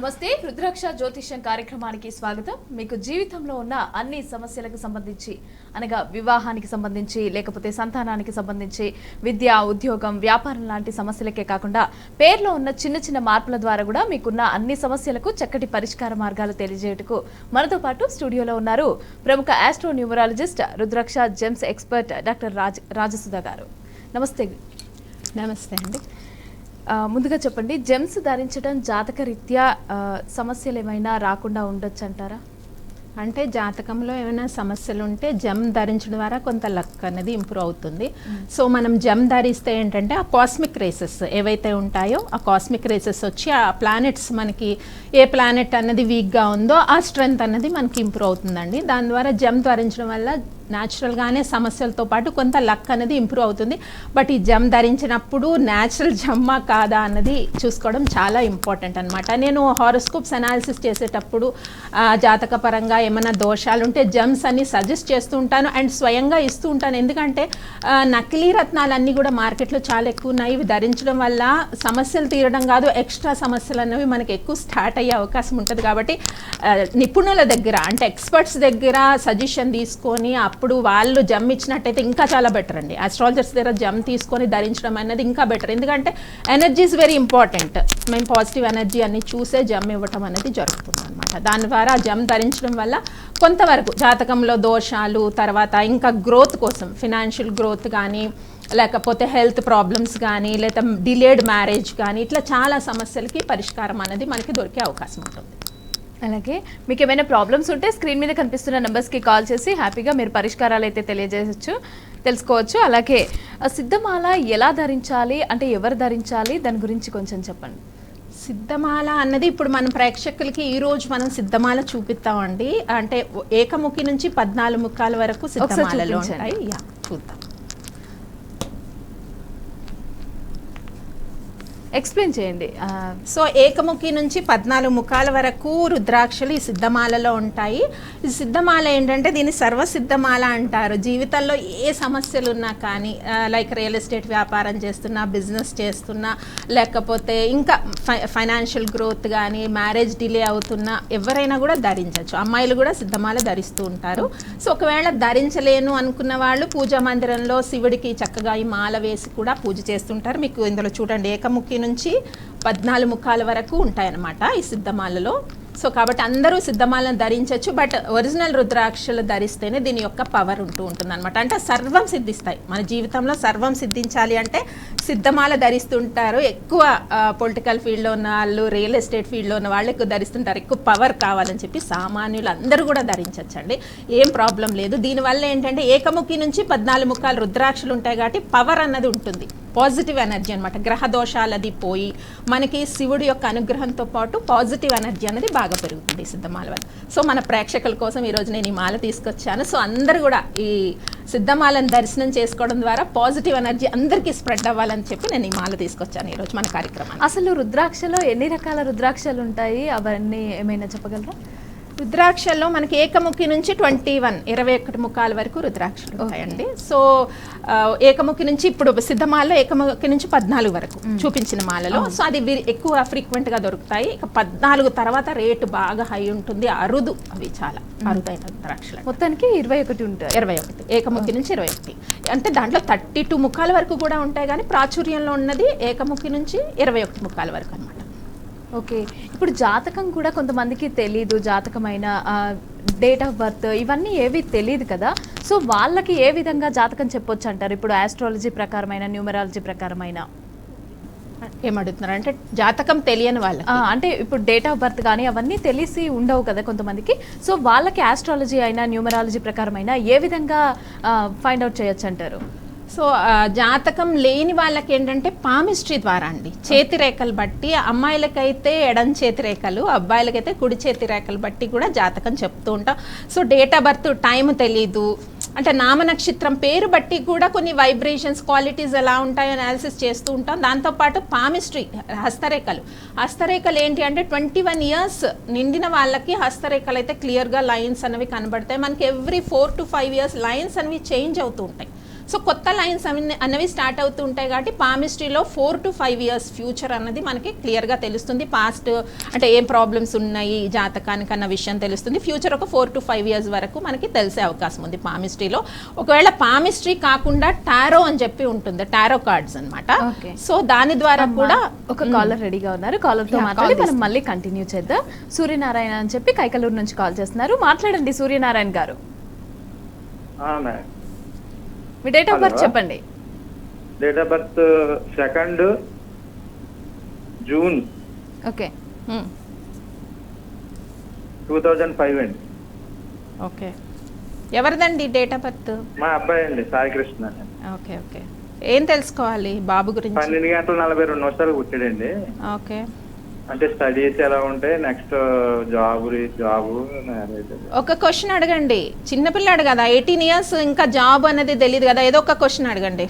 నమస్తే రుద్రాక్ష జ్యోతిష్యం కార్యక్రమానికి స్వాగతం. మీకు జీవితంలో ఉన్న అన్ని సమస్యలకు సంబంధించి అనగా వివాహానికి సంబంధించి లేకపోతే సంతానానికి సంబంధించి విద్య ఉద్యోగం వ్యాపారం లాంటి సమస్యలకే కాకుండా పేర్లో ఉన్న చిన్న చిన్న మార్పుల ద్వారా కూడా మీకున్న అన్ని సమస్యలకు చక్కటి పరిష్కార మార్గాలు తెలియజేయటకు మనతో పాటు స్టూడియోలో ఉన్నారు ప్రముఖ ఆస్ట్రో న్యూమరాలజిస్ట్ రుద్రాక్ష జెమ్స్ ఎక్స్పర్ట్ డాక్టర్ రాజసుధ గారు. నమస్తే. నమస్తే అండి. ముందుగా చెప్పండి, జెమ్స్ ధరించడం జాతక రీత్యా సమస్యలు ఏమైనా రాకుండా ఉండొచ్చు అంటారా? అంటే జాతకంలో ఏమైనా సమస్యలు ఉంటే జెమ్ ధరించడం ద్వారా కొంత లక్ అనేది ఇంప్రూవ్ అవుతుంది. సో మనం జెమ్ ధరిస్తే ఏంటంటే ఆ కాస్మిక్ రేసెస్ ఏవైతే ఉంటాయో ఆ కాస్మిక్ రేసెస్ వచ్చి ఆ ప్లానెట్స్ మనకి ఏ ప్లానెట్ అన్నది వీక్గా ఉందో ఆ స్ట్రెంగ్త్ అన్నది మనకి ఇంప్రూవ్ అవుతుందండి. దాని ద్వారా జెమ్ ధరించడం వల్ల న్యాచురల్గానే సమస్యలతో పాటు కొంత లక్ అనేది ఇంప్రూవ్ అవుతుంది. బట్ ఈ జెమ్ ధరించినప్పుడు న్యాచురల్ జమ్మా కాదా అన్నది చూసుకోవడం చాలా ఇంపార్టెంట్ అనమాట. నేను హారోస్కోప్స్ అనాలిసిస్ చేసేటప్పుడు జాతక పరంగా ఏమైనా దోషాలు ఉంటే జెమ్స్ అన్ని సజెస్ట్ చేస్తూ ఉంటాను అండ్ స్వయంగా ఇస్తూ ఉంటాను. ఎందుకంటే నకిలీ రత్నాలన్నీ కూడా మార్కెట్లో చాలా ఎక్కువ ఉన్నాయి. ఇవి ధరించడం వల్ల సమస్యలు తీరడం కాదు, ఎక్స్ట్రా సమస్యలు అనేవి మనకి ఎక్కువ స్టార్ట్ అయ్యే అవకాశం ఉంటుంది. కాబట్టి నిపుణుల దగ్గర అంటే ఎక్స్పర్ట్స్ దగ్గర సజెషన్ తీసుకొని అప్పుడు వాళ్ళు జమ్ ఇచ్చినట్టయితే ఇంకా చాలా బెటర్ అండి. ఆస్ట్రాలజర్స్ దగ్గర జమ్ తీసుకొని ధరించడం అనేది ఇంకా బెటర్. ఎందుకంటే ఎనర్జీ ఈజ్ వెరీ ఇంపార్టెంట్. మేము పాజిటివ్ ఎనర్జీ అన్ని చూసే జమ్ ఇవ్వటం అనేది జరుగుతుంది అనమాట. దాని ద్వారా జమ్ ధరించడం వల్ల కొంతవరకు జాతకంలో దోషాలు, తర్వాత ఇంకా గ్రోత్ కోసం ఫినాన్షియల్ గ్రోత్ కానీ లేకపోతే హెల్త్ ప్రాబ్లమ్స్ కానీ లేదా డిలేడ్ మ్యారేజ్ కానీ ఇట్లా చాలా సమస్యలకి పరిష్కారం అనేది మనకి దొరికే అవకాశం ఉంటుంది. అలాగే మీకు ఏమైనా ప్రాబ్లమ్స్ ఉంటే స్క్రీన్ మీద కనిపిస్తున్న నెంబర్స్కి కాల్ చేసి హ్యాపీగా మీరు పరిష్కారాలు అయితే తెలుసుకోవచ్చు. అలాగే సిద్ధమాల ఎలా ధరించాలి, అంటే ఎవరు ధరించాలి, దాని గురించి కొంచెం చెప్పండి. సిద్ధమాల అన్నది ఇప్పుడు మన ప్రేక్షకులకి ఈరోజు మనం సిద్ధమాల చూపిస్తామండి. అంటే ఏకముఖి నుంచి 14 ముఖాల వరకు సిద్ధమాలలో ఉంటాయి. చూద్దాం. ఎక్స్ప్లెయిన్ చేయండి. సో ఏకముఖి నుంచి 14 ముఖాల వరకు రుద్రాక్షలు ఈ సిద్ధమాలలో ఉంటాయి. ఈ సిద్ధమాల ఏంటంటే దీన్ని సర్వసిద్ధమాల అంటారు. జీవితంలో ఏ సమస్యలు ఉన్నా కానీ లైక్ రియల్ ఎస్టేట్ వ్యాపారం చేస్తున్నా, బిజినెస్ చేస్తున్నా, లేకపోతే ఇంకా ఫైనాన్షియల్ గ్రోత్ కానీ మ్యారేజ్ డిలే అవుతున్నా ఎవరైనా కూడా ధరించవచ్చు. అమ్మాయిలు కూడా సిద్ధమాల ధరిస్తూ ఉంటారు. సో ఒకవేళ ధరించలేను అనుకున్న వాళ్ళు పూజా మందిరంలో శివుడికి చక్కగా ఈ మాల వేసి కూడా పూజ చేస్తుంటారు. మీకు ఇందులో చూడండి ఏకముఖి నుంచి 14 ముఖాల వరకు ఉంటాయన్నమాట ఈ సిద్ధమాలలో. సో కాబట్టి అందరూ సిద్ధమాలను ధరించవచ్చు. బట్ ఒరిజినల్ రుద్రాక్షలు ధరిస్తేనే దీని యొక్క పవర్ ఉంటుంది అనమాట. అంటే సర్వం సిద్ధిస్తాయి. మన జీవితంలో సర్వం సిద్ధించాలి అంటే సిద్ధమాల ధరిస్తుంటారు. ఎక్కువ పొలిటికల్ ఫీల్డ్లో ఉన్న వాళ్ళు, రియల్ ఎస్టేట్ ఫీల్డ్లో ఉన్న వాళ్ళు ఎక్కువ ధరిస్తుంటారు. ఎక్కువ పవర్ కావాలని చెప్పి సామాన్యులు అందరూ కూడా ధరించవచ్చండి. ఏం ప్రాబ్లం లేదు. దీనివల్ల ఏంటంటే ఏకముఖి నుంచి 14 ముఖాలు రుద్రాక్షలు ఉంటాయి కాబట్టి పవర్ అన్నది ఉంటుంది, పాజిటివ్ ఎనర్జీ అనమాట. గ్రహ దోషాలది పోయి మనకి శివుడి యొక్క అనుగ్రహంతో పాటు పాజిటివ్ ఎనర్జీ అనేది బాగా పెరుగుతుంది సిద్ధమాల వల్ల. సో మన ప్రేక్షకుల కోసం ఈరోజు నేను ఈ మాల తీసుకొచ్చాను. సో అందరూ కూడా ఈ సిద్ధమాలను దర్శనం చేసుకోవడం ద్వారా పాజిటివ్ ఎనర్జీ అందరికీ స్ప్రెడ్ అవ్వాలని చెప్పి నేను ఈ మాల తీసుకొచ్చాను ఈరోజు మన కార్యక్రమాన్ని. అసలు రుద్రాక్షలో ఎన్ని రకాల రుద్రాక్షలు ఉంటాయి, అవన్నీ ఏమైనా చెప్పగలరా? రుద్రాక్షల్లో మనకి ఏకముఖి నుంచి 21 ముఖాల వరకు రుద్రాక్షలు ఉంటాయండి. సో ఏకముఖి నుంచి ఇప్పుడు సిద్ధమాలలో ఏకముఖి నుంచి 14 వరకు చూపించిన మాలలో. సో అది ఎక్కువ ఫ్రీక్వెంట్గా దొరుకుతాయి. ఇక 14 తర్వాత రేటు బాగా హై ఉంటుంది, అరుదు, అవి చాలా అరుదైన రుద్రాక్షలు. మొత్తానికి 21 ఉంటాయి. 21 ఏకముఖి నుంచి 21 అంటే దాంట్లో 32 ముఖాల వరకు కూడా ఉంటాయి. కానీ ప్రాచుర్యంలో ఉన్నది ఏకముఖి నుంచి 21 ముఖాల వరకు అనమాట. ఓకే. ఇప్పుడు జాతకం కూడా కొంతమందికి తెలీదు, జాతకమైన డేట్ ఆఫ్ బర్త్ ఇవన్నీ ఏవి తెలియదు కదా. సో వాళ్ళకి ఏ విధంగా జాతకం చెప్పొచ్చు అంటారు? ఇప్పుడు ఆస్ట్రాలజీ ప్రకారమైన, న్యూమరాలజీ ప్రకారమైన ఏమడుగుతున్నారు అంటే జాతకం తెలియని వాళ్ళు అంటే ఇప్పుడు డేట్ ఆఫ్ బర్త్ కానీ అవన్నీ తెలిసి ఉండవు కదా కొంతమందికి. సో వాళ్ళకి ఆస్ట్రాలజీ అయినా న్యూమరాలజీ ప్రకారమైన ఏ విధంగా ఫైండ్ అవుట్ చేయొచ్చు అంటారు? సో జాతకం లేని వాళ్ళకి ఏంటంటే పామిస్ట్రీ ద్వారా అండి, చేతి రేఖలు బట్టి, అమ్మాయిలకైతే ఎడం చేతి రేఖలు, అబ్బాయిలకైతే కుడి చేతి రేఖలు బట్టి కూడా జాతకం చెప్తూ ఉంటాం. So date of birth time తెలీదు అంటే నామ నక్షత్రం పేరు బట్టి కూడా కొన్ని వైబ్రేషన్స్ క్వాలిటీస్ ఎలా ఉంటాయో అనాలిసిస్ చేస్తూ ఉంటాం. దాంతోపాటు పామిస్ట్రీ హస్తరేఖలు ఏంటి అంటే 21 ఇయర్స్ నిండిన వాళ్ళకి హస్తరేఖలు అయితే క్లియర్గా లైన్స్ అనేవి కనబడతాయి. మనకి ఎవ్రీ 4 to 5 ఇయర్స్ లైన్స్ అనేవి చేంజ్ అవుతూ ఉంటాయి. సో కొత్త లైన్స్ అనేవి స్టార్ట్ అవుతూ ఉంటాయి కాబట్టి పామిస్ట్రీలో 4 to 5 years ఫ్యూచర్ అన్నది మనకి క్లియర్గా తెలుస్తుంది. పాస్ట్ అంటే ఏం ప్రాబ్లమ్స్ ఉన్నాయి జాతకానికి అన్న విషయం తెలుస్తుంది. ఫ్యూచర్ ఒక 4 to 5 years వరకు మనకి తెలిసే అవకాశం ఉంది పామిస్ట్రీలో. ఒకవేళ పామిస్ట్రీ కాకుండా టారో అని చెప్పి ఉంటుంది, టారో కార్డ్స్ అన్నమాట. సో దాని ద్వారా కూడా ఒక కాలర్ రెడీగా ఉన్నారు, కాలర్ తో మాట్లాడి మనం మళ్ళీ కంటిన్యూ చేద్దాం. సూర్యనారాయణ అని చెప్పి కైకలూరు నుంచి కాల్ చేస్తున్నారు. మాట్లాడండి సూర్యనారాయణ గారు. మీ డేట్ ఆఫ్ బర్త్ చెప్పండి. Date of birth 2 June okay 2005 అండి. ఓకే, ఎవరిదండి డేట్ ఆఫ్ బర్త్? మా అబ్బాయి అండి, సాయి కృష్ణ. ఓకే ఓకే, ఏం తెలుసుకోవాలి బాబు గురించి? 12:42 పుట్టాడండి. ఓకే, అంటే స్టడీస్ ఎలా ఉంటాయి, నెక్స్ట్ జాబ్ ఒక క్వశ్చన్ అడగండి. చిన్నపిల్లాడు కదా, 18 years, ఇంకా జాబ్ అనేది తెలియదు కదా, ఏదో ఒక క్వశ్చన్ అడగండి.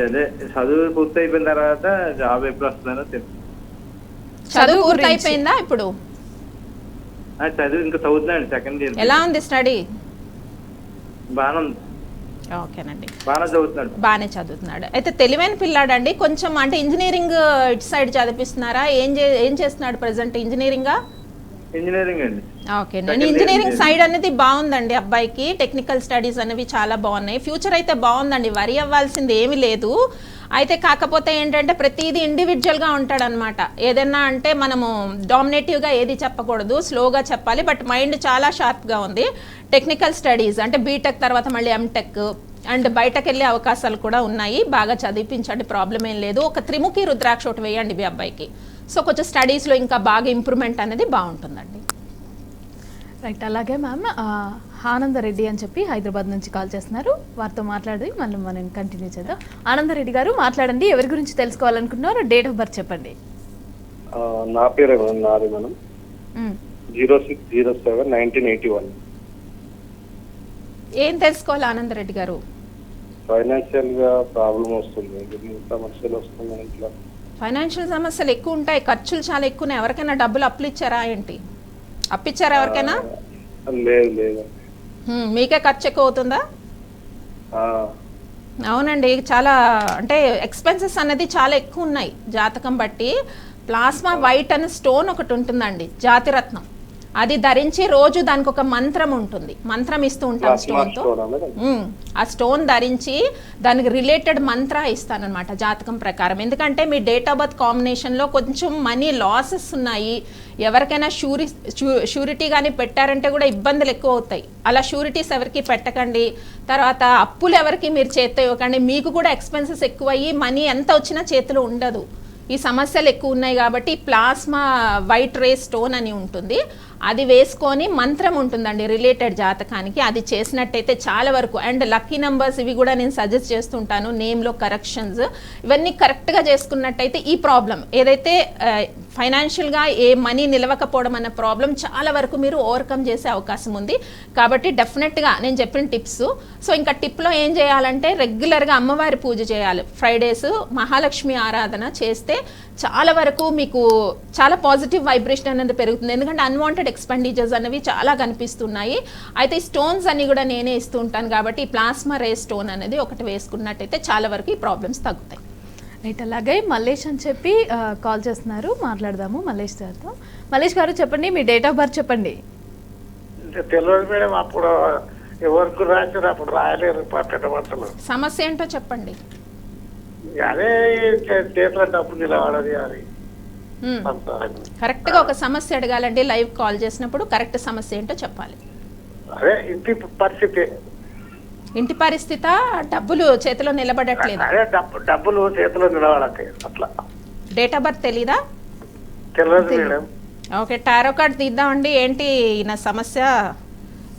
అదే చదువు పూర్తి అయిపోయిన తర్వాత జాబ్ ఎప్పుడు వస్తుందో తెలుసు. చదువు పూర్తి అయిపోయిందా ఇప్పుడు? చదువు ఇంకా చదువుతున్నాడు, సెకండ్ ఇయర్. ఎలా ఉంది స్టడీ? బాగానే ఉంది. ఓకేనండి, బాగానే చదువుతున్నాడు. అయితే తెలివైన పిల్లాడండి. కొంచెం అంటే ఇంజనీరింగ్ ఇటు సైడ్ చదివిస్తున్నారా? ఏం చేస్తున్నాడు ప్రెసెంట్? ఇంజనీరింగ్ అండి. ఓకే అండి, ఇంజనీరింగ్ సైడ్ అనేది బాగుందండి అబ్బాయికి. టెక్నికల్ స్టడీస్ అనేవి చాలా బాగున్నాయి. ఫ్యూచర్ అయితే బాగుందండి, వరి అవ్వాల్సింది ఏమీ లేదు. అయితే కాకపోతే ఏంటంటే ప్రతిదీ ఇండివిజువల్గా ఉంటాడనమాట. ఏదన్నా అంటే మనము డామినేటివ్గా ఏది చెప్పకూడదు, స్లోగా చెప్పాలి. బట్ మైండ్ చాలా షార్ప్గా ఉంది. టెక్నికల్ స్టడీస్ అంటే బీటెక్ తర్వాత మళ్ళీ ఎంటెక్ అండ్ బయటకు వెళ్ళే అవకాశాలు కూడా ఉన్నాయి. బాగా చదివించండి, ప్రాబ్లం ఏం లేదు. ఒక త్రిముఖి రుద్రాక్ష ఒకటి వేయండి మీ అబ్బాయికి. సో కొంచెం స్టడీస్లో ఇంకా బాగా ఇంప్రూవ్మెంట్ అనేది బాగుంటుందండి. రైట్, అలాగే మ్యామ్ ఆనందరెడ్డి అని చెప్పి హైదరాబాద్ నుంచి కాల్ చేస్తున్నారు. వారితో మాట్లాడి మళ్ళీ మనం కంటిన్యూ చేద్దాం. ఆనందరెడ్డి గారు మాట్లాడండి, ఎవరి గురించి తెలుసుకోవాలనుకున్నారు? డేట్ ఆఫ్ బర్త్ చెప్పండి. నా పేరు నాది మేడం, 06/07/1981. ఏం తెలుసుకోవాలి ఆనందరెడ్డి గారు? ఫైనాన్షియల్ గా ప్రాబ్లం వస్తుంది, సమస్యలు వస్తున్నాయి ఇంట్లో. ఫైనాన్షియల్ సమస్యలు ఎక్కువ ఉంటాయి, ఖర్చులు చాలా ఎక్కువ ఉన్నాయి. ఎవరికైనా డబ్బులు అప్పిచ్చారా ఏంటి? అప్పిచ్చారా ఎవరికైనా? లేదు. మీకే ఖర్చు ఎక్కువ అవుతుందా? అవునండి, చాలా అంటే ఎక్స్పెన్సెస్ అనేది చాలా ఎక్కువ ఉన్నాయి జాతకం బట్టి. ప్లాస్మా వైట్ అనే స్టోన్ ఒకటి ఉంటుందండి, జాతిరత్నం. అది ధరించి రోజు దానికి ఒక మంత్రం ఉంటుంది, మంత్రం ఇస్తూ ఉంటాం స్టోన్తో. ఆ స్టోన్ ధరించి దానికి రిలేటెడ్ మంత్ర ఇస్తానన్నమాట జాతకం ప్రకారం. ఎందుకంటే మీ డేట్ ఆఫ్ బర్త్ కాంబినేషన్లో కొంచెం మనీ లాసెస్ ఉన్నాయి. ఎవరికైనా షూరిటీ కానీ పెట్టారంటే కూడా ఇబ్బందులు ఎక్కువ అవుతాయి. అలా షూరిటీస్ ఎవరికి పెట్టకండి. తర్వాత అప్పులు ఎవరికి మీరు చేతితో ఇవ్వకండి. మీకు కూడా ఎక్స్పెన్సెస్ ఎక్కువ అయ్యి మనీ ఎంత వచ్చినా చేతిలో ఉండదు. ఈ సమస్యలు ఎక్కువ ఉన్నాయి కాబట్టి ప్లాస్మా వైట్ రే స్టోన్ అని ఉంటుంది, అది వేసుకొని మంత్రం ఉంటుందండి రిలేటెడ్ జాతకానికి. అది చేసినట్టయితే చాలా వరకు, అండ్ లక్కీ నెంబర్స్ ఇవి కూడా నేను సజెస్ట్ చేస్తుంటాను, నేమ్లో కరెక్షన్స్ ఇవన్నీ కరెక్ట్గా చేసుకున్నట్టయితే ఈ ప్రాబ్లం ఏదైతే ఫైనాన్షియల్గా ఏ మనీ నిలవకపోవడం అన్న ప్రాబ్లం చాలా వరకు మీరు ఓవర్కమ్ చేసే అవకాశం ఉంది. కాబట్టి డెఫినెట్గా నేను చెప్పిన టిప్స్. సో ఇంకా టిప్లో ఏం చేయాలంటే రెగ్యులర్గా అమ్మవారి పూజ చేయాలి. ఫ్రైడేస్ మహాలక్ష్మి ఆరాధన చేస్తే చాలా వరకు మీకు చాలా పాజిటివ్ వైబ్రేషన్ అనేది పెరుగుతుంది. ఎందుకంటే అన్వాంటెడ్ ఎక్స్పెండిచర్స్ అనేవి చాలా కనిపిస్తున్నాయి. అయితే ఈ స్టోన్స్ అన్ని కూడా నేనే ఇస్తూ ఉంటాను కాబట్టి ఈ ప్లాస్మా రే స్టోన్ అనేది ఒకటి వేసుకున్నట్టయితే చాలా వరకు ఈ ప్రాబ్లమ్స్ తగ్గుతాయి. రైట్, అలాగే మల్లేష్ అని చెప్పి కాల్ చేస్తున్నారు, మాట్లాడదాము మల్లేష్ గారితో. మల్లేష్ గారు చెప్పండి, మీ డేట్ ఆఫ్ బర్త్ చెప్పండి. తెలియదు మేడం, అప్పుడు ఎవరికి రాశారు, అప్పుడు రాయలేరు పెట్టబట్టలు. సమస్య ఏంటో చెప్పండి. అదే చేతిలో డబ్బు నిలబడది అది. కరెక్ట్ గా ఒక సమస్య అడగాలండి, లైవ్ కాల్ చేసినప్పుడు కరెక్ట్ సమస్య ఏంటో చెప్పాలి. అదే ఇంటి పరిస్థితి. ఇంటి పరిస్థితి, డబ్బులు చేతిలో నిలబడట్లేదు. అదే డబ్బులు చేతిలో నిలబడతాయి అట్లా. డేట్ ఆఫ్ బర్త్ తెలీదా? తెలియదు మేడం. ఓకే, టారో కార్డ్ తీద్దామండి. ఏంటి నా సమస్య,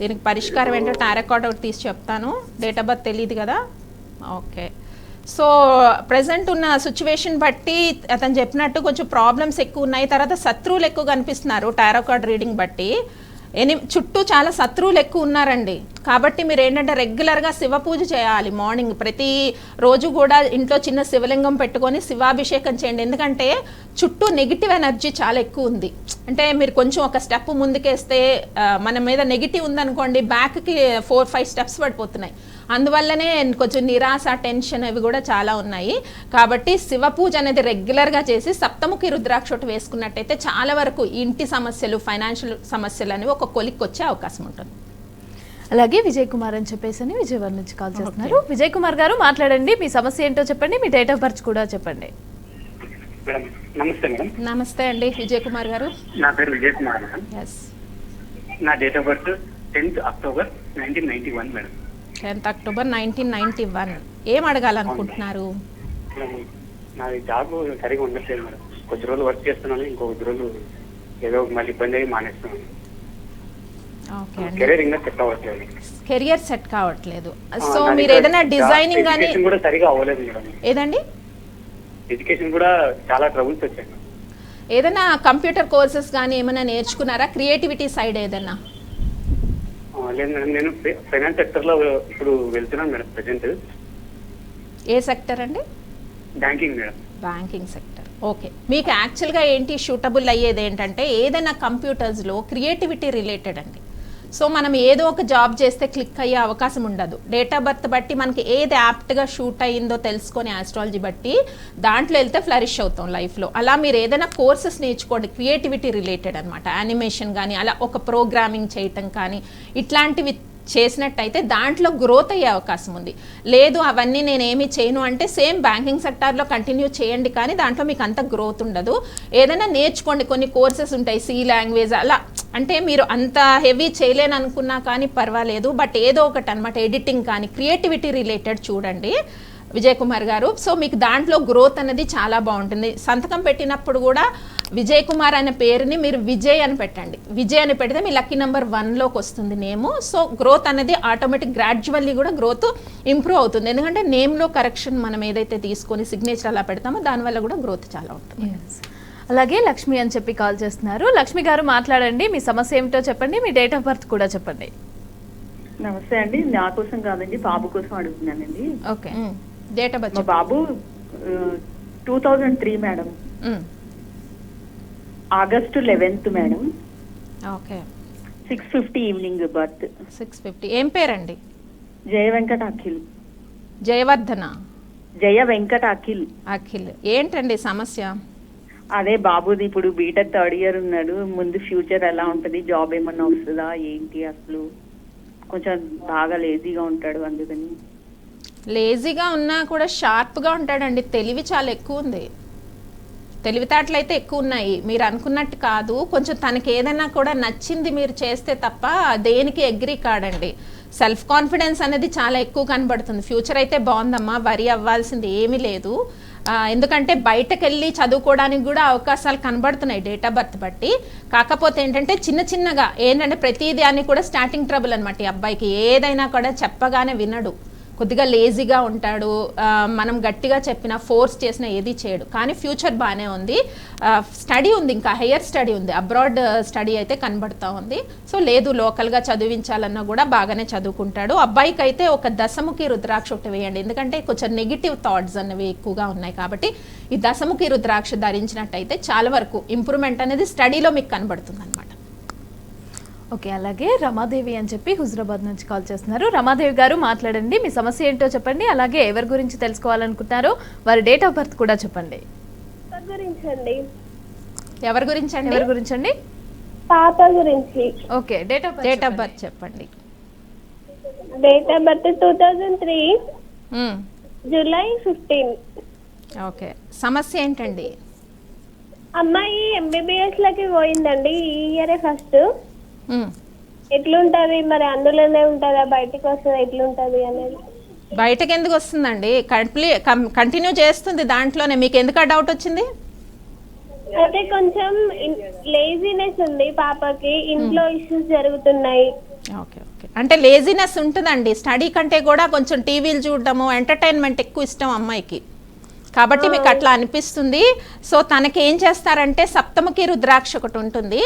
దీనికి పరిష్కారం ఏంటో టారో కార్డ్ ఒకటి తీసి చెప్తాను. డేట్ ఆఫ్ బర్త్ తెలియదు కదా? ఓకే, సో ప్రజెంట్ ఉన్న సిచ్యువేషన్ బట్టి అతను చెప్పినట్టు కొంచెం ప్రాబ్లమ్స్ ఎక్కువ ఉన్నాయి. తర్వాత శత్రువులు ఎక్కువ కనిపిస్తున్నారు టారో కార్డ్ రీడింగ్ బట్టి. చుట్టూ చాలా శత్రువులు ఎక్కువ ఉన్నారండి. కాబట్టి మీరు ఏంటంటే రెగ్యులర్గా శివ పూజ చేయాలి. మార్నింగ్ ప్రతి రోజు కూడా ఇంట్లో చిన్న శివలింగం పెట్టుకొని శివాభిషేకం చేయండి. ఎందుకంటే చుట్టూ నెగిటివ్ ఎనర్జీ చాలా ఎక్కువ ఉంది. అంటే మీరు కొంచెం ఒక స్టెప్ ముందుకేస్తే మన మీద నెగిటివ్ ఉందనుకోండి, బ్యాక్కి 4-5 స్టెప్స్ పడిపోతున్నాయి. అందువల్లనే కొంచెం నిరాశ, టెన్షన్ అవి కూడా చాలా ఉన్నాయి. కాబట్టి శివ పూజ అనేది రెగ్యులర్గా చేసి సప్తముఖి రుద్రాక్ష వేసుకున్నట్టయితే చాలా వరకు ఇంటి సమస్యలు, ఫైనాన్షియల్ సమస్యలు అనేవి ఒక కొలిక్కి వచ్చే అవకాశం ఉంటుంది. అలాగే విజయ్ కుమార్ అని చెప్పేసి విజయవాడ నుంచి కాల్ చేస్తున్నారు. విజయ్ కుమార్ గారు మాట్లాడండి, మీ సమస్య ఏంటో చెప్పండి, మీ డేట్ ఆఫ్ బర్త్ కూడా చెప్పండి. నమస్తే మేడం. నమస్తే అండి విజయ్ కుమార్ గారు. నా పేరు విజయ్ కుమార్ మేడం. ఎస్. నా date of birth 10th October 1991 madam. 10th October 1991. ఏం అడగాలనుకుంటున్నారు? నాది జాబ్ సరిగా ఉండట్లేదు మేడం. కొద్ది రోజులు వర్క్ చేస్తున్నాను, ఇంకో కొద్ది రోజులు ఏదో మళ్ళీ ఇబ్బంది అయ్యి మానేస్తున్నాను. ఓకే అండి. కెరీర్ ఇంకా సెట్ అవ్వట్లేదు. కెరియర్ సెట్ కావట్లేదు. సో మీరు ఏదైనా డిజైనింగ్ కానీ కూడా సరిగా అవ్వలేదు మేడం. ఏదండి? ఎడ్యుకేషన్ కూడా చాలా ట్రబుల్స్ వచ్చాయి. ఏదైనా కంప్యూటర్ కోర్సెస్ కానీ ఏమైనా నేర్చుకున్నారా? క్రియేటివిటీ సైడ్ ఏదైనా? లేదు మేడం, నేను ఫైనాన్స్ సెక్టర్ లో ఇప్పుడు వెళ్తున్నాను మేడం ప్రెసెంట్. ఏ సెక్టర్ అండి? Banking madam. Banking sector. Okay. మీకు యాక్చువల్గా ఏంటి షూటబుల్ అయ్యేది ఏంటంటే ఏదైనా కంప్యూటర్స్లో క్రియేటివిటీ రిలేటెడ్ అండి. సో మనం ఏదో ఒక జాబ్ చేస్తే క్లిక్ అయ్యే అవకాశం ఉండదు. డేట్ ఆఫ్ బర్త్ బట్టి మనకి ఏది యాప్ట్గా షూట్ అయ్యిందో తెలుసుకొని ఆస్ట్రాలజీ బట్టి దాంట్లో వెళ్తే ఫ్లరిష్ అవుతాం లైఫ్లో. అలా మీరు ఏదైనా కోర్సెస్ నేర్చుకోండి క్రియేటివిటీ రిలేటెడ్ అనమాట. యానిమేషన్ కానీ అలా ఒక ప్రోగ్రామింగ్ చేయటం కానీ ఇట్లాంటివి చేసినట్టయితే దాంట్లో గ్రోత్ అయ్యే అవకాశం ఉంది. లేదు అవన్నీ నేనేమి చేయను అంటే సేమ్ బ్యాంకింగ్ సెక్టార్లో కంటిన్యూ చేయండి, కానీ దాంట్లో మీకు అంత గ్రోత్ ఉండదు. ఏదైనా నేర్చుకోండి, కొన్ని కోర్సెస్ ఉంటాయి సి లాంగ్వేజ్ అలా. అంటే మీరు అంత హెవీ చేయలేని అనుకున్నా కానీ పర్వాలేదు, బట్ ఏదో ఒకటి అనమాట. ఎడిటింగ్ కానీ క్రియేటివిటీ రిలేటెడ్ చూడండి విజయ్ కుమార్ గారు. సో మీకు దాంట్లో గ్రోత్ అనేది చాలా బాగుంటుంది. సంతకం పెట్టినప్పుడు కూడా విజయ్ కుమార్ అనే పేరుని మీరు విజయ్ అని పెట్టండి. విజయ్ అని పెడితే మీ లక్కీ నెంబర్ 1లోకి వస్తుంది నేము. సో గ్రోత్ అనేది ఆటోమేటిక్ గ్రాడ్యువల్లీ కూడా గ్రోత్ ఇంప్రూవ్ అవుతుంది. ఎందుకంటే నేమ్లో కరెక్షన్ మనం ఏదైతే తీసుకొని సిగ్నేచర్ అలా పెడతామో దానివల్ల కూడా గ్రోత్ చాలా ఉంటుంది. అలాగే లక్ష్మి అని చెప్పి కాల్ చేస్తున్నారు. లక్ష్మి గారు మాట్లాడండి, మీ సమస్య ఏమిటో చెప్పండి, మీ డేట్ ఆఫ్ బర్త్ కూడా చెప్పండి. నమస్తే అండి. నా కోసం కాదండి, బాబు కోసం అడుగుతున్నానండి. ఓకే. డేట్ ఆఫ్ బర్త్ మా బాబు 2003 madam. August 11th madam. Okay. 6:50 evening birth. 6:50. ఏం పేరండి? జయ వెంకట అఖిల్. జయవర్ధన? జయ వెంకట అఖిల్. అఖిల్. ఏంటండి సమస్య? అదే బాబుది ఇప్పుడు బీటెక్ 3rd ఇయర్ ఉన్నాడు. ముందు ఫ్యూచర్ ఎలా ఉంటది, జాబ్ ఏమన్నా వస్తుందా ఏంటి, అసలు కొంచెం బాగా లేజీగా ఉంటాడు. అందుకని లేజీగా ఉన్నా కూడా షార్ప్గా ఉంటాడండి. తెలివి చాలా ఎక్కువ ఉంది, తెలివితేటలు అయితే ఎక్కువ ఉన్నాయి. మీరు అనుకున్నట్టు కాదు. కొంచెం తనకి ఏదైనా కూడా నచ్చింది మీరు చేస్తే తప్ప దేనికి అగ్రీ కాడండి. సెల్ఫ్ కాన్ఫిడెన్స్ అనేది చాలా ఎక్కువ కనబడుతుంది. ఫ్యూచర్ అయితే బాగుందమ్మా, వరి అవ్వాల్సింది ఏమీ లేదు. ఎందుకంటే బయటకు వెళ్ళి చదువుకోవడానికి కూడా అవకాశాలు కనబడుతున్నాయి డేట్ ఆఫ్ బర్త్ బట్టి. కాకపోతే ఏంటంటే చిన్న చిన్నగా ఏంటంటే ప్రతిదీ అని కూడా స్టార్టింగ్ ట్రబుల్ అనమాట. ఈ అబ్బాయికి ఏదైనా కూడా చెప్పగానే వినడు, కొద్దిగా లేజీగా ఉంటాడు. మనం గట్టిగా చెప్పినా ఫోర్స్ చేసినా ఏది చేయడు. కానీ ఫ్యూచర్ బాగానే ఉంది. స్టడీ ఉంది, ఇంకా హైయర్ స్టడీ ఉంది, అబ్రాడ్ స్టడీ అయితే కనబడుతూ ఉంది. సో లేదు లోకల్గా చదివించాలన్నా కూడా బాగానే చదువుకుంటాడు. అబ్బాయికి అయితే ఒక దశముఖి రుద్రాక్ష ఒకటి వేయండి, ఎందుకంటే కొంచెం నెగిటివ్ థాట్స్ అనేవి ఎక్కువగా ఉన్నాయి. కాబట్టి ఈ దశముఖి రుద్రాక్ష ధరించినట్టయితే చాలా వరకు ఇంప్రూవ్మెంట్ అనేది స్టడీలో మీకు కనబడుతుంది అనమాట. ఓకే. అలాగే రమాదేవి అని చెప్పి హుజరాబాద్ నుంచి కాల్ చేస్తున్నారు. రమాదేవి గారు మాట్లాడండి, మీ సమస్య ఏంటో చెప్పండి, అలాగే ఎవరి గురించి తెలుసుకోవాలనుకుంటున్నారో వారి డేట్ ఆఫ్ బర్త్ కూడా చెప్పండి. ఎవరి గురించి అండి? ఎవరి గురించి అండి? పాప గురించి. ఓకే. డేట్ ఆఫ్ బర్త్ చెప్పండి. Date of birth 2003 July 15. Okay. సమస్య ఏంటండి? అమ్మాయి MBBS లకి పోయిందండి ఈ ఇయరే ఫస్ట్. ఎట్లుంటది మరి, అందులోనే ఉంటుందా, బయటకు వస్తుందా, ఎట్లుంటది అనేది? బయటకు ఎందుకు వస్తుందండి, కంటిన్యూ చేస్తుంది దాంట్లోనే. మీకు ఎందుకు ఆ డౌట్ వచ్చింది? అయితే కొంచెం లేజీనెస్ ఉంది పాపకి, ఇంట్లో ఇష్యూస్ జరుగుతున్నాయి. Okay okay. అంటే లేజీనెస్ ఉంటుందండి. స్టడీ కంటే కూడా కొంచెం టీవీలు చూడటము, ఎంటర్టైన్మెంట్ ఎక్కువ ఇష్టం అమ్మాయికి. కాబట్టి మీకు అట్లా అనిపిస్తుంది. సో తనకి ఏం చేస్తారంటే సప్తముఖి రుద్రాక్ష ఒకటి ఉంటుంది,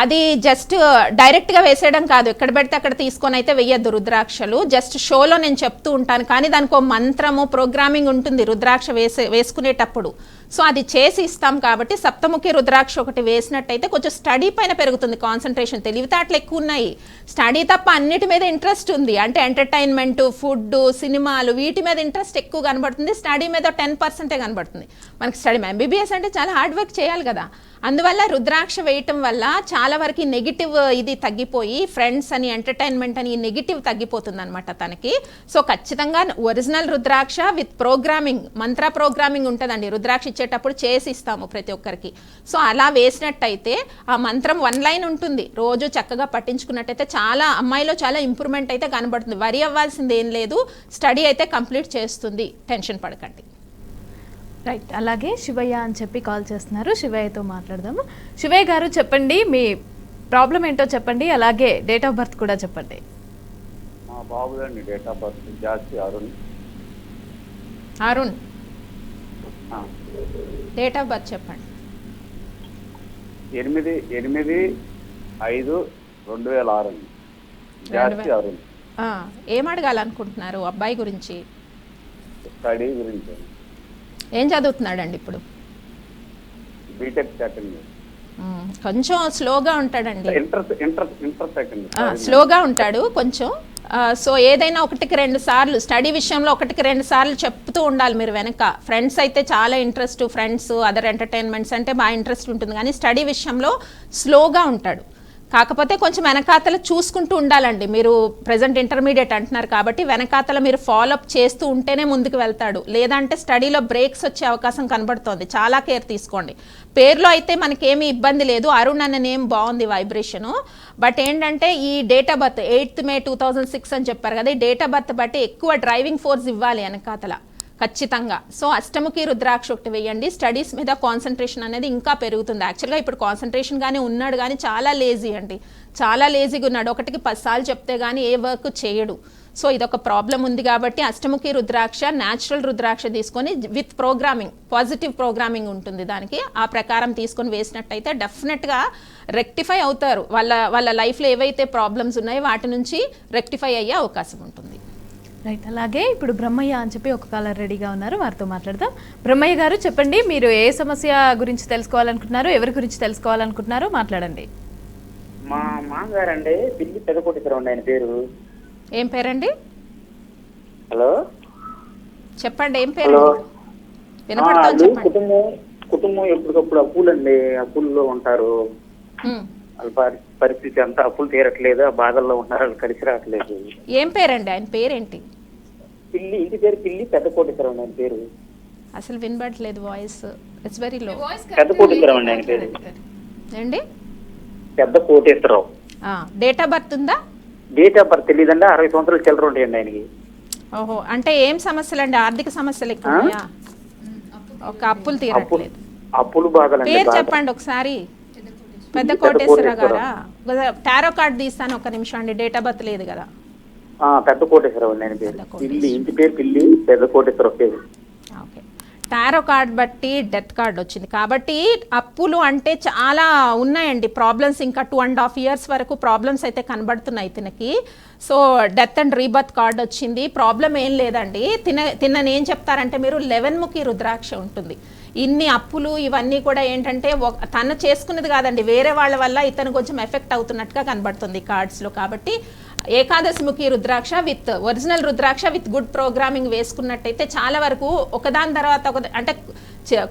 అది జస్ట్ డైరెక్ట్గా వేసేయడం కాదు, ఎక్కడ పెడితే అక్కడ తీసుకొని అయితే వేయద్దు రుద్రాక్షలు. జస్ట్ షోలో నేను చెప్తూ ఉంటాను, కానీ దానికి ఒక మంత్రము ప్రోగ్రామింగ్ ఉంటుంది రుద్రాక్ష వేసుకునేటప్పుడు. సో అది చేసి ఇస్తాం కాబట్టి సప్తముఖి రుద్రాక్ష ఒకటి వేసినట్టయితే కొంచెం స్టడీ పైన పెరుగుతుంది కాన్సన్ట్రేషన్. తెలివితేటలు ఎక్కువ ఉన్నాయి, స్టడీ తప్ప అన్నిటి మీద ఇంట్రెస్ట్ ఉంది. అంటే ఎంటర్టైన్మెంట్, ఫుడ్, సినిమాలు వీటి మీద ఇంట్రెస్ట్ ఎక్కువ కనబడుతుంది, స్టడీ మీద 10% కనబడుతుంది. మనకి స్టడీ ఎంబీబీఎస్ అంటే చాలా హార్డ్ వర్క్ చేయాలి కదా, అందువల్ల రుద్రాక్ష వేయటం వల్ల చాలా వరకు నెగిటివ్ ఇది తగ్గిపోయి ఫ్రెండ్స్ అని ఎంటర్టైన్మెంట్ అని నెగిటివ్ తగ్గిపోతుంది అనమాట తనకి. సో ఖచ్చితంగా original rudraksha with programming, Mantra programming ఉంటుందండి. రుద్రాక్ష ఇచ్చేటప్పుడు చేసి ఇస్తాము ప్రతి ఒక్కరికి. సో అలా వేసినట్టయితే ఆ మంత్రం 1 లైన్ ఉంటుంది, రోజు చక్కగా పట్టించుకున్నట్టయితే చాలా అమ్మాయిలో చాలా ఇంప్రూవ్మెంట్ అయితే కనబడుతుంది. వరి అవ్వాల్సింది ఏం లేదు, స్టడీ అయితే కంప్లీట్ చేస్తుంది, టెన్షన్ పడకండి. రైట్. అలాగే శివయ్య అని చెప్పి కాల్ చేస్తున్నారు, శివయ్యతో మాట్లాడదాము. శివయ్య గారు చెప్పండి, మీ ప్రాబ్లం ఏంటో చెప్పండి, అలాగే డేట్ ఆఫ్ బర్త్ కూడా చెప్పండి. మా బాబుదండి date of birth Jasti Arun. Date of birth చెప్పండి. 8/8/5/2006 జాస్తి అరుణ్. ఏం అడగాలనుకుంటున్నారు అబ్బాయి గురించి? స్టడీ గురించి. ఏం చదువుతున్నాడండి ఇప్పుడు? B Tech second. కొంచెం స్లోగా ఉంటాడండి, ఇంటర్ సెకండ్ స్లోగా ఉంటాడు కొంచెం. సో ఏదైనా 1-2 సార్లు స్టడీ విషయంలో 1-2 సార్లు చెప్తూ ఉండాలి మీరు వెనక. ఫ్రెండ్స్ అయితే చాలా ఇంట్రెస్ట్, ఫ్రెండ్స్ అదర్ ఎంటర్టైన్మెంట్స్ అంటే బాగా ఇంట్రెస్ట్ ఉంటుంది, కానీ స్టడీ విషయంలో స్లోగా ఉంటాడు. కాకపోతే కొంచెం వెనకాతల చూసుకుంటూ ఉండాలండి. మీరు ప్రజెంట్ ఇంటర్మీడియట్ అంటున్నారు కాబట్టి వెనకాతల మీరు ఫాలోఅప్ చేస్తూ ఉంటేనే ముందుకు వెళ్తాడు, లేదంటే స్టడీలో బ్రేక్స్ వచ్చే అవకాశం కనబడుతోంది. చాలా కేర్ తీసుకోండి. పేరులో అయితే మనకేమీ ఇబ్బంది లేదు, అరుణ్ అన్న నేమ్ బాగుంది వైబ్రేషను. బట్ ఏంటంటే ఈ date of birth 8th May 2006 అని చెప్పారు కదా, ఈ డేట్ ఆఫ్ బర్త్ బట్టి ఎక్కువ డ్రైవింగ్ ఫోర్స్ ఇవ్వాలి వెనకాతల ఖచ్చితంగా. సో అష్టముఖి రుద్రాక్ష ఒకటి వేయండి, స్టడీస్ మీద కాన్సన్ట్రేషన్ అనేది ఇంకా పెరుగుతుంది. యాక్చువల్గా ఇప్పుడు కాన్సన్ట్రేషన్గానే ఉన్నాడు, కానీ చాలా లేజీ అండి, చాలా లేజీగా ఉన్నాడు. 1కి 10 సార్లు చెప్తే కానీ ఏ వర్క్ చేయడు. సో ఇదొక ప్రాబ్లం ఉంది కాబట్టి అష్టముఖి రుద్రాక్ష, న్యాచురల్ రుద్రాక్ష తీసుకొని విత్ ప్రోగ్రామింగ్, పాజిటివ్ ప్రోగ్రామింగ్ ఉంటుంది దానికి, ఆ ప్రకారం తీసుకొని వేసినట్టయితే డెఫినెట్గా రెక్టిఫై అవుతారు. వాళ్ళ లైఫ్లో ఏవైతే ప్రాబ్లమ్స్ ఉన్నాయో వాటి నుంచి రెక్టిఫై అయ్యే అవకాశం ఉంటుంది. రైట్. అలాగే ఇప్పుడు బ్రహ్మయ్య అని చెప్పి ఒక కాలర్ రెడీగా ఉన్నారు, వారితో మాట్లాడదాం. బ్రహ్మయ్య గారు చెప్పండి, మీరు ఏ సమస్య గురించి తెలుసుకోవాలనుకుంటున్నారు, ఎవరి గురించి తెలుసుకోవాలనుకుంటున్నారో మాట్లాడండి. మా మామగారు అండి పిల్లి పెదకొట్టేశ్వరం అండి ఆయన పేరు. ఏం పేరండి? హలో చెప్పండి, ఏం పేరు? వినపడతాం, చెప్పండి. కుటుంబం ఎప్పటికప్పుడు అప్పులండి, అప్పుల్లో ఉంటారు. వాళ్ళ పరిస్థితి అంతా అప్పులు తీరట్లేదు, ఆ బాధల్లో ఉన్నారు, వాళ్ళు కలిసి రావట్లేదు. ఏం పేరండి ఆయన పేరేంటి? పిల్లి, ఇంటి పేరు పిల్లి పెద్దకోటేశ్వరం ఆయన పేరు. అసలు వినబడట్లేదు వాయిస్, ఇట్స్ వెరీ లో. పెద్దకోటేశ్వరం అండి ఆయన పేరు. ఏంటి? పెద్దకోటేశ్వరరావు. డేట్ ఆఫ్ బర్త్ ఉందా? డేట్ ఆఫ్ బర్త్ తెలియదండి, 60 సంవత్సరాలు చిల్లర ఉంటాయండి ఆయనకి. ఓహో, అంటే ఏం సమస్యలు అండి? ఆర్థిక సమస్యలు ఎక్కువ ఉన్నాయా? ఒక అప్పులు తీరట్లేదు, అప్పులు బాధలు. పేరు చెప్పండి ఒకసారి. పెద్ద కోటేశ్వర గారా? టారో కార్డ్ తీస్తాను, ఒక నిమిషం అండి. డేట్ ఆఫ్ బర్త్ లేదు కదా? పెద్ద కోటేశ్వరరావు అండి ఆయన పేరు. పిల్లి, ఇంటి పేరు పిల్లి, పెద్ద కోటేశ్వరరావు పేరు. ఓకే, టారో కార్డ్ బట్టి డెత్ కార్డ్ వచ్చింది కాబట్టి అప్పులు అంటే చాలా ఉన్నాయండి ప్రాబ్లమ్స్. ఇంకా 2.5 years వరకు ప్రాబ్లమ్స్ అయితే కనబడుతున్నాయి తినకి. So death and rebirth card వచ్చింది, ప్రాబ్లం ఏం లేదండి. తిన్నని ఏం చెప్తారంటే మీరు 11 ముఖి రుద్రాక్ష ఉంటుంది. ఇన్ని అప్పులు ఇవన్నీ కూడా ఏంటంటే తను చేసుకున్నది కాదండి, వేరే వాళ్ళ వల్ల ఇతను కొంచెం ఎఫెక్ట్ అవుతున్నట్టుగా కనబడుతుంది కార్డ్స్లో. కాబట్టి Ekadashmukhi rudraksha with original rudraksha with good programming వేసుకున్నట్టయితే చాలా వరకు ఒకదాని తర్వాత అంటే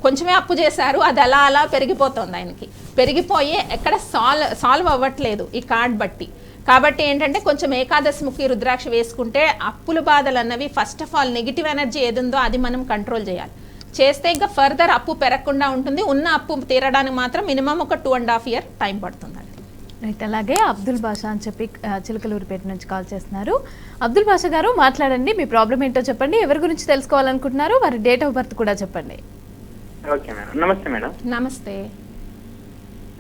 కొంచెమే అప్పు చేశారు, అది అలా అలా పెరిగిపోతుంది ఆయనకి. పెరిగిపోయి ఎక్కడ సాల్వ్ అవ్వట్లేదు ఈ కార్డ్ బట్టి. కాబట్టి ఏంటంటే కొంచెం ఏకాదశిముఖి రుద్రాక్ష వేసుకుంటే అప్పుల బాధలు అన్నవి first of all negative energy ఏదుందో అది మనం కంట్రోల్ చేయాలి. చేస్తే ఇంకా ఫర్దర్ అప్పు పెరగకుండా ఉంటుంది. ఉన్న అప్పు తీరడానికి మాత్రం మినిమం ఒక 2.5 years టైం పడుతుందండి. రైట్. అలాగే అబ్దుల్ బాషా అని చెప్పి చిలకలూరుపేట నుంచి కాల్ చేస్తున్నారు. అబ్దుల్ బాషా గారు మాట్లాడండి, మీ ప్రాబ్లం ఏంటో చెప్పండి, ఎవరి గురించి తెలుసుకోవాలనుకుంటున్నారు, వారి డేట్ ఆఫ్ బర్త్ కూడా చెప్పండి. Okay madam. నమస్తే మేడం. నమస్తే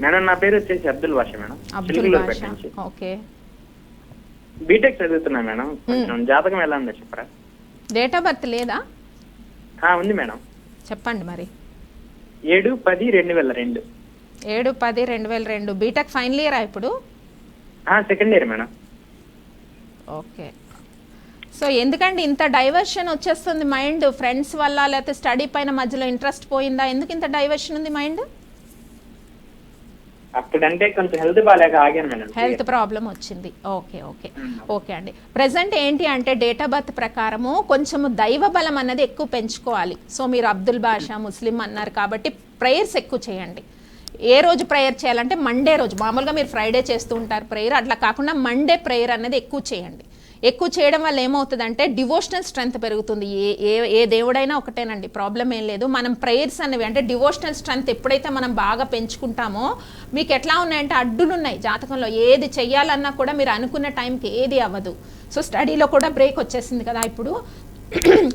మేడం, నా పేరు వచ్చేసి అబ్దుల్ బాషా మేడం. అబ్దుల్ బాషా. ఓకే, బీటెక్ చదువుతున్నా మేడం. కొంచెం జాతకం ఎలా ఉందో చెప్పరా? డేట్ ఆఫ్ బర్త్ లేదా? ఉంది మేడం. చెప్పండి మరి. 7/10/2002. 7/10/2002. బీటెక్ ఫైనల్ ఇయరా ఇప్పుడు? Second year madam. Okay. So ఎందుకండి ఇంత డైవర్షన్ వచ్చేస్తుంది మైండ్? ఫ్రెండ్స్ వల్ల లేకపోతే స్టడీ పైన మధ్యలో ఇంట్రెస్ట్ పోయిందా? ఎందుకు ఇంత డైవర్షన్ ఉంది మైండ్? అప్పుడంటే కొంచెం హెల్త్ బాగాలేక ఆగాను మేడం. హెల్త్ ప్రాబ్లం వచ్చింది. ఓకే ఓకే ఓకే అండి. ప్రజెంట్ ఏంటి అంటే డేట్ ఆఫ్ బర్త్ ప్రకారము కొంచెము దైవ బలం అన్నది ఎక్కువ పెంచుకోవాలి. సో మీరు అబ్దుల్ బాషా ముస్లిం అన్నారు కాబట్టి ప్రేయర్స్ ఎక్కువ చేయండి. ఏ రోజు ప్రేయర్ చేయాలంటే మండే రోజు. మామూలుగా మీరు ఫ్రైడే చేస్తూ ఉంటారు ప్రేయర్, అట్లా కాకుండా మండే ప్రేయర్ అనేది ఎక్కువ చేయండి. ఎక్కువ చేయడం వల్ల ఏమవుతుందంటే డివోషనల్ స్ట్రెంగ్త్ పెరుగుతుంది. ఏ దేవుడైనా ఒకటేనండి, ప్రాబ్లం ఏం లేదు. మనం ప్రేయర్స్ అనేవి అంటే డివోషనల్ స్ట్రెంగ్త్ ఎప్పుడైతే మనం బాగా పెంచుకుంటామో మీకు ఎట్లా ఉన్నాయంటే అడ్డులు ఉన్నాయి జాతకంలో. ఏది చెయ్యాలన్నా కూడా మీరు అనుకున్న టైంకి ఏది అవ్వదు. సో స్టడీలో కూడా బ్రేక్ వచ్చేసింది కదా ఇప్పుడు.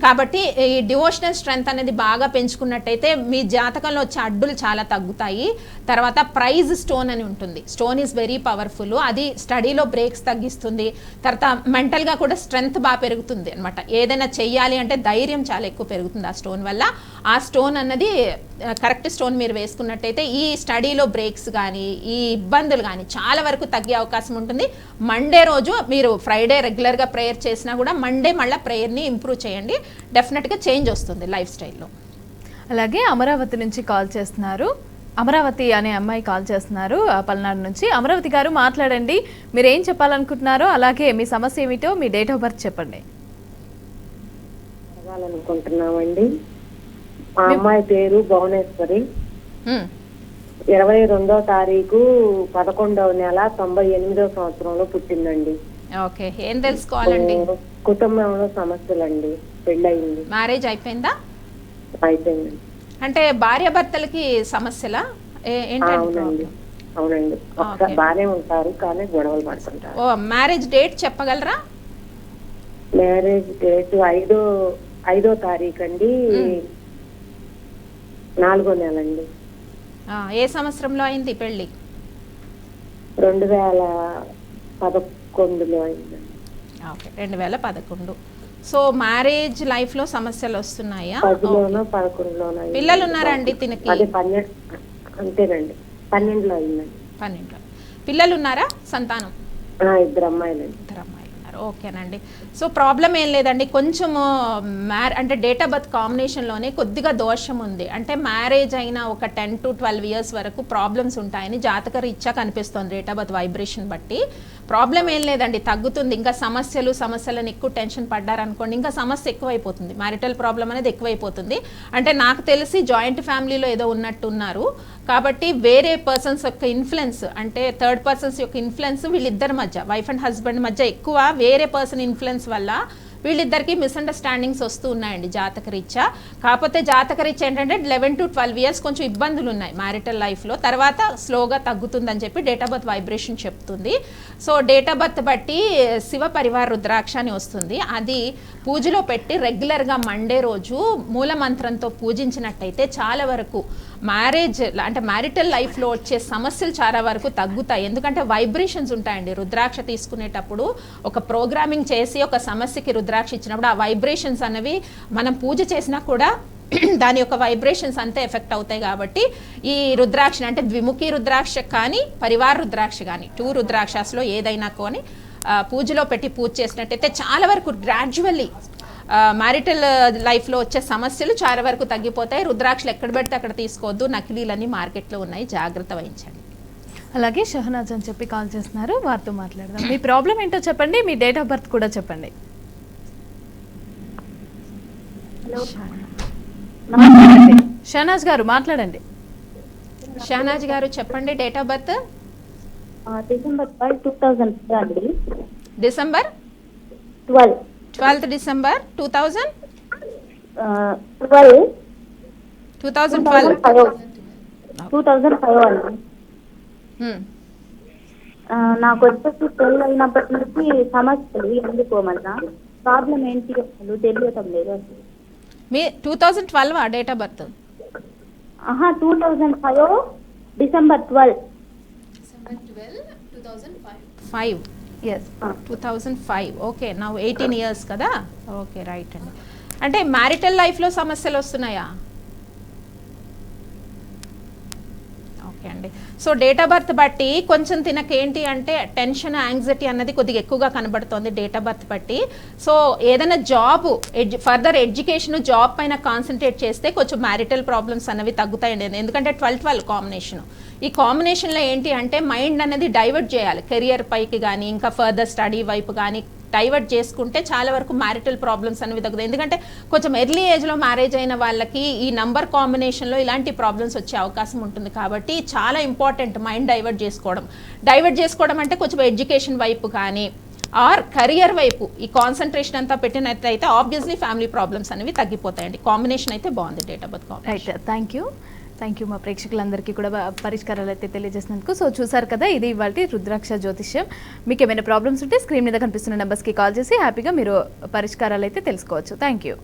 కాబట్టి ఈ డివోషనల్ స్ట్రెంగ్త్ అనేది బాగా పెంచుకున్నట్టయితే మీ జాతకంలో వచ్చే అడ్డులు చాలా తగ్గుతాయి. తర్వాత ప్రైజ్ స్టోన్ అని ఉంటుంది. Stone is very powerful. అది స్టడీలో బ్రేక్స్ తగ్గిస్తుంది. తర్వాత మెంటల్గా కూడా స్ట్రెంగ్త్ బాగా పెరుగుతుంది అనమాట. ఏదైనా చెయ్యాలి అంటే ధైర్యం చాలా ఎక్కువ పెరుగుతుంది ఆ స్టోన్ వల్ల. ఆ స్టోన్ అన్నది కరెక్ట్ స్టోన్ మీరు వేసుకున్నట్టయితే ఈ స్టడీలో బ్రేక్స్ కానీ ఈ ఇబ్బందులు కానీ చాలా వరకు తగ్గే అవకాశం ఉంటుంది. మండే రోజు మీరు ఫ్రైడే రెగ్యులర్గా ప్రేయర్ చేసినా కూడా మండే మళ్ళీ ప్రేయర్ని ఇంప్రూవ్ చేయండి. డెఫినెట్గా చేంజ్ వస్తుంది లైఫ్ స్టైల్లో. అలాగే అమరావతి నుంచి కాల్ చేస్తున్నారు. అమరావతి అనే అమ్మాయి కాల్ చేస్తున్నారు పల్నాడు నుంచి. అమరావతి గారు మాట్లాడండి. మీరు ఏం చెప్పాలనుకుంటున్నారో అలాగే మీ సమస్య ఏమిటో మీ డేట్ ఆఫ్ బర్త్ చెప్పండి. అనుకుంటున్నామండి. మా అమ్మాయి పేరు భువనేశ్వరి. 22వ తారీఖు 11వ నెల 98వ సంవత్సరంలో పుట్టిందండి. ఓకే. ఏం తెలుసుకోవాలండి? కుటుంబంలో సమస్యలండి. పెళ్ళయింది. మ్యారేజ్ అయిపోయిందా? అయిపోయింది. అంటే భార్యాభర్తలకి సమస్యలా అవునండి. అవునండి. బాగానే ఉంటారు కానీ గొడవలు పడుతుంటారు. ఓ మ్యారేజ్ డేట్ చెప్పగలరా? మ్యారేజ్ డేట్ 5వ తారీఖు అండి, 4వ నెల అండి. ఏ సంవత్సరంలో అయింది పెళ్లి? 2011లో అయింది. ఓకే, 2011. సో మ్యారేజ్ లైఫ్ లో సమస్యలు వస్తున్నాయా? 10లోనో 11లోనో. పిల్లలు ఉన్నారా అండి తినకి? అంతేనండి, 12లో అయిందండి. 12లో. పిల్లలు ఉన్నారా? సంతానం? 2 అమ్మాయిలండి. 2 అమ్మాయిలు ఉన్నారు. ఓకేనండి. సో ప్రాబ్లం ఏం లేదండి. కొంచెము అంటే డేట్ ఆఫ్ బర్త్ కాంబినేషన్లోనే కొద్దిగా దోషం ఉంది. అంటే మ్యారేజ్ అయిన ఒక 10 to 12 years వరకు ప్రాబ్లమ్స్ ఉంటాయని జాతక రీత్యా కనిపిస్తుంది డేట్ ఆఫ్ బర్త్ వైబ్రేషన్ బట్టి. ప్రాబ్లం ఏం లేదండి, తగ్గుతుంది. ఇంకా సమస్యలను ఎక్కువ టెన్షన్ పడ్డారనుకోండి ఇంకా సమస్య ఎక్కువైపోతుంది. మ్యారిటల్ ప్రాబ్లం అనేది ఎక్కువైపోతుంది. అంటే నాకు తెలిసి జాయింట్ ఫ్యామిలీలో ఏదో ఉన్నట్టున్నారు కాబట్టి వేరే పర్సన్స్ యొక్క ఇన్ఫ్లుయెన్స్, అంటే థర్డ్ పర్సన్స్ యొక్క ఇన్ఫ్లుయెన్స్ వీళ్ళిద్దరి మధ్య, వైఫ్ అండ్ హస్బెండ్ మధ్య ఎక్కువ వేరే పర్సన్ ఇన్ఫ్లుయెన్స్ వల్ల వీళ్ళిద్దరికి మిస్అండర్స్టాండింగ్స్ వస్తూ ఉన్నాయండి జాతక రీత్యా. కాకపోతే జాతక రీత్యా ఏంటంటే 11 to 12 years కొంచెం ఇబ్బందులు ఉన్నాయి మ్యారిటల్ లైఫ్లో. తర్వాత స్లోగా తగ్గుతుందని చెప్పి డేట్ ఆఫ్ బర్త్ వైబ్రేషన్ చెప్తుంది. సో డేట్ ఆఫ్ బర్త్ బట్టి శివ పరివార రుద్రాక్ష అని వస్తుంది. అది పూజలో పెట్టి రెగ్యులర్గా మండే రోజు మూలమంత్రంతో పూజించినట్టయితే చాలా వరకు మ్యారేజ్ అంటే మ్యారిటల్ లైఫ్లో వచ్చే సమస్యలు చాలా వరకు తగ్గుతాయి. ఎందుకంటే వైబ్రేషన్స్ ఉంటాయండి. రుద్రాక్ష తీసుకునేటప్పుడు ఒక ప్రోగ్రామింగ్ చేసి ఒక సమస్యకి రుద్రాక్ష ఇచ్చినప్పుడు ఆ వైబ్రేషన్స్ అనేవి మనం పూజ చేసినా కూడా దాని యొక్క వైబ్రేషన్స్ అంతే ఎఫెక్ట్ అవుతాయి. కాబట్టి ఈ రుద్రాక్ష అంటే ద్విముఖి రుద్రాక్ష కానీ పరివార రుద్రాక్ష కానీ 2 రుద్రాక్షలో ఏదైనా కొని పూజలో పెట్టి పూజ చేసినట్టయితే చాలా వరకు గ్రాడ్యువల్లీ మ్యారిటల్ లైఫ్లో వచ్చే సమస్యలు చాలా వరకు తగ్గిపోతాయి. రుద్రాక్షలు ఎక్కడ పెడితే అక్కడ తీసుకోవద్దు, నకిలీలన్నీ మార్కెట్లో ఉన్నాయి, జాగ్రత్త వహించండి. అలాగే షహనాజ్ అని చెప్పి కాల్ చేస్తున్నారు, వారితో మాట్లాడదాం. మీ ప్రాబ్లం ఏంటో చెప్పండి, మీ డేట్ ఆఫ్ బర్త్ కూడా చెప్పండి. షహనాజ్ గారు మాట్లాడండి. షహనాజ్ గారు చెప్పండి డేట్ ఆఫ్ బర్త్. December 12, 2000 అండి. డిసెంబర్ 12th December 2000 2012 అండి. నాకు వచ్చేసి పెళ్ళి అయినప్పటి నుంచి సమస్యలు ఎందుకోమన్నా ప్రాబ్లం ఏంటి అసలు తెలియటం లేదు అసలు. మీ 2012 date of birth? 2005 December 12. 5. Yes, 2005. Okay, now 18 years కదా. ఓకే, రైట్ అండి. అంటే మ్యారిటల్ లైఫ్లో సమస్యలు వస్తున్నాయా? అండి. సో డేట్ ఆఫ్ బర్త్ బట్టి కొంచెం తినకేంటి అంటే టెన్షన్, యాంగ్జైటీ అన్నది కొద్దిగా ఎక్కువగా కనబడుతుంది డేట్ ఆఫ్ బర్త్ బట్టి. సో ఏదైనా జాబ్, ఫర్దర్ ఎడ్యుకేషన్, జాబ్ పైన కాన్సన్ట్రేట్ చేస్తే కొంచెం మ్యారిటల్ ప్రాబ్లమ్స్ అనేవి తగ్గుతాయండి. ఎందుకంటే 12-12 కాంబినేషన్. ఈ కాంబినేషన్లో ఏంటి అంటే మైండ్ అనేది డైవర్ట్ చేయాలి, కెరియర్ పైకి కానీ ఇంకా ఫర్దర్ స్టడీ వైపు కానీ డైవర్ట్ చేసుకుంటే చాలా వరకు మ్యారిటల్ ప్రాబ్లమ్స్ అనేవి తగ్గుతాయి. ఎందుకంటే కొంచెం ఎర్లీ ఏజ్లో మ్యారేజ్ అయిన వాళ్ళకి ఈ నంబర్ కాంబినేషన్లో ఇలాంటి ప్రాబ్లమ్స్ వచ్చే అవకాశం ఉంటుంది. కాబట్టి చాలా ఇంపార్టెంట్ మైండ్ డైవర్ట్ చేసుకోవడం అంటే కొంచెం ఎడ్యుకేషన్ వైపు కానీ ఆర్ కెరియర్ వైపు ఈ కాన్సన్ట్రేషన్ అంతా పెట్టినట్లయితే ఆబ్వియస్లీ ఫ్యామిలీ ప్రాబ్లమ్స్ అనేవి తగ్గిపోతాయండి. కాంబినేషన్ అయితే బాగుంది date of birth combination. Right, thank you మా ప్రేక్షకులందరికీ కూడా పరిష్కారాలు అయితే తెలియజేసినందుకు. సో చూసారు కదా, ఇది ఇవాళ రుద్రాక్ష జ్యోతిష్యం. మీకు ఏమైనా ప్రాబ్లమ్స్ ఉంటే స్క్రీన్ మీద కనిపిస్తున్న నెంబర్స్కి కాల్ చేసి హ్యాపీగా మీరు పరిష్కారాలు అయితే తెలుసుకోవచ్చు. Thank you.